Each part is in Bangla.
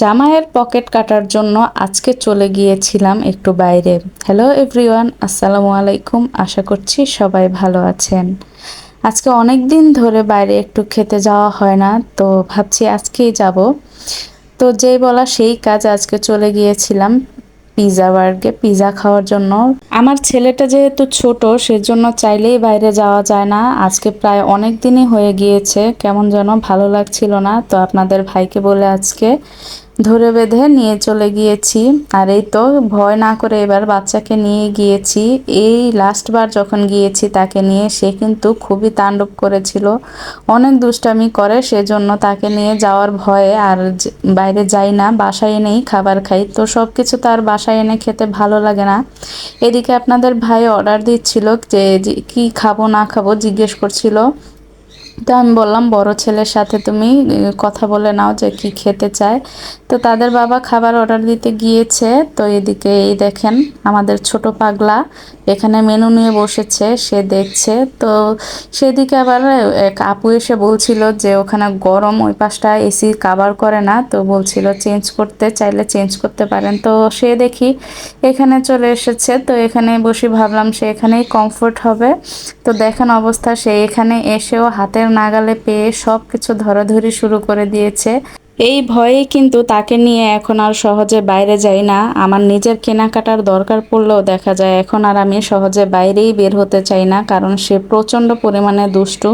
জামাইয়ের পকেট কাটার জন্য আজকে চলে গিয়েছিলাম একটু বাইরে। হ্যালো এভরিওয়ান, আসসালামু আলাইকুম। আশা করছি সবাই ভালো আছেন। আজকে অনেক দিন ধরে বাইরে একটু খেতে যাওয়া হয় না, তো ভাবছি আজকেই যাব। তো যেই বলা সেই কাজ, আজকে চলে গিয়েছিলাম পিৎজা বার্গে পিৎজা খাওয়ার জন্য। আমার ছেলেটা যেহেতু ছোট, সেজন্য চাইলেই বাইরে যাওয়া যায় না। আজকে প্রায় অনেক দিনই হয়ে গিয়েছে, কেমন যেন ভালো লাগছিল না, তো আপনাদের ভাইকে বলে আজকে ধরে বেঁধে নিয়ে চলে গিয়েছি। আর এই তো ভয় না করে এবার বাচ্চাকে নিয়ে গিয়েছি। এই লাস্টবার যখন গিয়েছি তাকে নিয়ে, সে কিন্তু খুবই তাণ্ডব করেছিল, অনেক দুষ্টামি করে, সেজন্য তাকে নিয়ে যাওয়ার ভয়ে আর বাইরে যাই না, বাসায় এনেই খাবার খাই। তো সব কিছু তার বাসায় এনে খেতে ভালো লাগে না। এদিকে আপনাদের ভাই অর্ডার দিচ্ছিল যে কি খাবো না খাবো জিজ্ঞেস করছিল। তো আমি বললাম বড় ছেলের সাথে তুমি কথা বলে নাও যে কি খেতে চায়। তো তাদের বাবা খাবার অর্ডার দিতে গিয়েছে। তো এদিকে এই দেখেন আমাদের ছোট পাগলা এখানে মেনু নিয়ে বসেছে, সে দেখছে। তো সেদিকে আবার এক আপু এসে বলছিল যে ওখানে গরম, ওই পাশটা এসি কাভার করে না, তো বলছিল চেঞ্জ করতে চাইলে চেঞ্জ করতে পারেন। তো সে দেখি এখানে চলে এসেছে, তো এখানে বসে ভাবলাম সে এখানেই কমফোর্ট হবে। তো দেখেন অবস্থা, সে এখানে এসেও হাতের নাগালে পেয়ে সব কিছু ধরাধরি শুরু করে দিয়েছে। এই ভয়েই কিন্তু তাকে নিয়ে এখন আর সহজে বাইরে যাই না। আমার নিজের কেনাকাটার দরকার পড়লেও দেখা যায় এখন আর আমি সহজে বাইরেই বের হতে চাই না, কারণ সে প্রচণ্ড পরিমাণে দুষ্টু।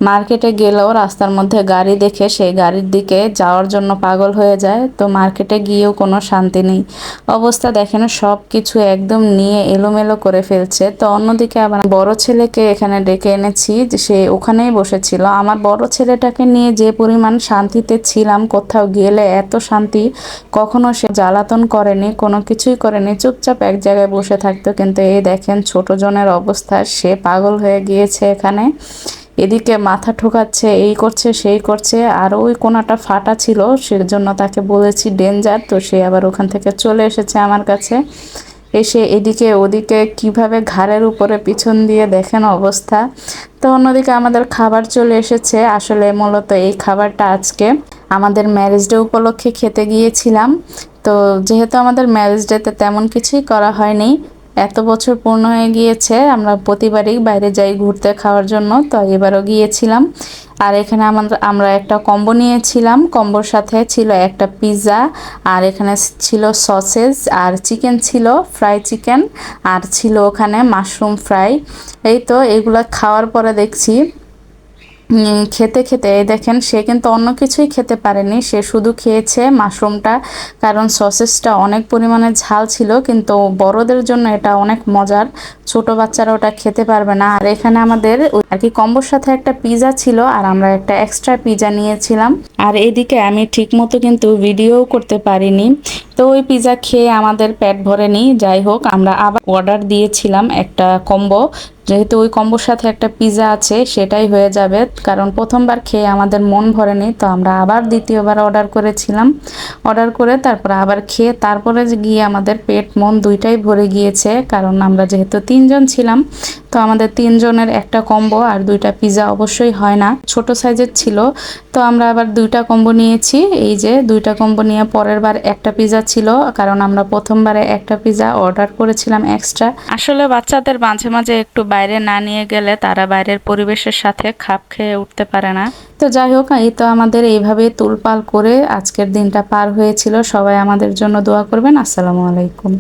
মার্কেটে গেলেও রাস্তার মধ্যে গাড়ি দেখে সেই গাড়ির দিকে যাওয়ার জন্য পাগল হয়ে যায়। তো মার্কেটে গিয়েও কোনো শান্তি নেই। অবস্থা দেখেন সব কিছু একদম নিয়ে এলোমেলো করে ফেলছে। তো অন্যদিকে আবার বড় ছেলেকে এখানে ডেকে এনেছি, যে সে ওখানেই বসেছিল। আমার বড় ছেলেটাকে নিয়ে যে পরিমাণ শান্তিতে ছিলাম, কোথাও গেলে এত শান্তি কখনো সে জ্বালাতন করেনি, কোনো কিছুই করেনি, চুপচাপ এক জায়গায় বসে থাকতো। কিন্তু এই দেখেন ছোট জনের অবস্থা, সে পাগল হয়ে গিয়েছে এখানে। এদিকে মাথা ঠোকাচ্ছে, এই করছে সেই করছে। আর ওই কোনাটা ফাটা ছিল, সেজন্য তাকে বলেছি ডেঞ্জার, তো সে আবার ওখান থেকে চলে এসেছে আমার কাছে। এসে এদিকে ওদিকে কিভাবে ঘাড়ের উপরে পিছন দিয়ে দেখেন অবস্থা। তো অন্যদিকে আমাদের খাবার চলে এসেছে। আসলে মূলত এই খাবারটা আজকে আমাদের ম্যারেজ ডে উপলক্ষে খেতে গিয়েছিলাম। তো যেহেতু আমাদের ম্যারেজ ডেতে তেমন কিছুই করা হয়নি, এত বছর পূর্ণ হয়ে গিয়েছে, আমরা প্রতিবারই বাইরে যাই ঘুরতে খাওয়ার জন্য, তো এবারও গিয়েছিলাম। আর এখানে আমরা একটা কম্বো নিয়েছিলাম, কম্বোর সাথে ছিল একটা পিৎজা, আর এখানে ছিল সসেজ আর চিকেন ছিল, ফ্রাই চিকেন, আর ছিল ওখানে মাশরুম ফ্রাই। এই তো এগুলো খাওয়ার পরে দেখছি খেতে খেতে এই দেখেন সে কিন্তু অন্য কিছুই খেতে পারেনি, সে শুধু খেয়েছে মাশরুমটা, কারণ সসেসটা অনেক পরিমাণে ঝাল ছিল। কিন্তু বড়দের জন্য এটা অনেক মজার, ছোট বাচ্চারা ওটা খেতে পারবে না। আর এখানে আমাদের আর কি কম্বোর সাথে একটা পিৎজা ছিল, আর আমরা একটা এক্সট্রা পিৎজা নিয়েছিলাম। আর এদিকে আমি ঠিক মতো কিন্তু ভিডিও করতে পারিনি, তো ওই পিৎজা খেয়ে আমাদের পেট ভরেনি। যাই হোক, আমরা আবার অর্ডার দিয়েছিলাম একটা কম্বো, যেহেতু ওই কম্বোর সাথে একটা পিৎজা আছে সেটাই হয়ে যাবে, কারণ প্রথমবার খেয়ে আমাদের মন ভরেনি, তো আমরা আবার দ্বিতীয়বার অর্ডার করেছিলাম। অর্ডার করে তারপরে আবার খেয়ে তারপরে গিয়ে আমাদের পেট মন দুইটাই ভরে গিয়েছে, কারণ আমরা যেহেতু তিনজন ছিলাম, তো আমাদের তিনজনের একটা কম্বো আর দুইটা পিৎজা অবশ্যই হয় না, ছোট সাইজের ছিল। তো আমরা আবার দুইটা কম্বো নিয়েছি, এই যে দুইটা কম্বো নিয়ে পরের বার একটা পিৎজা ছিল, কারণ আমরা প্রথমবারে একটা পিৎজা অর্ডার করেছিলাম এক্সট্রা। আসলে বাচ্চাদের মাঝে মাঝে একটু বাইরে না নিয়ে গেলে তারা বাইরের পরিবেশের সাথে খাপ খেয়ে উঠতে পারে না। তো যাই হোক, এই তো আমাদের এইভাবে তুলপাল করে আজকের দিনটা পার হয়েছিল। সবাই আমাদের জন্য দোয়া করবেন। আসসালামু আলাইকুম।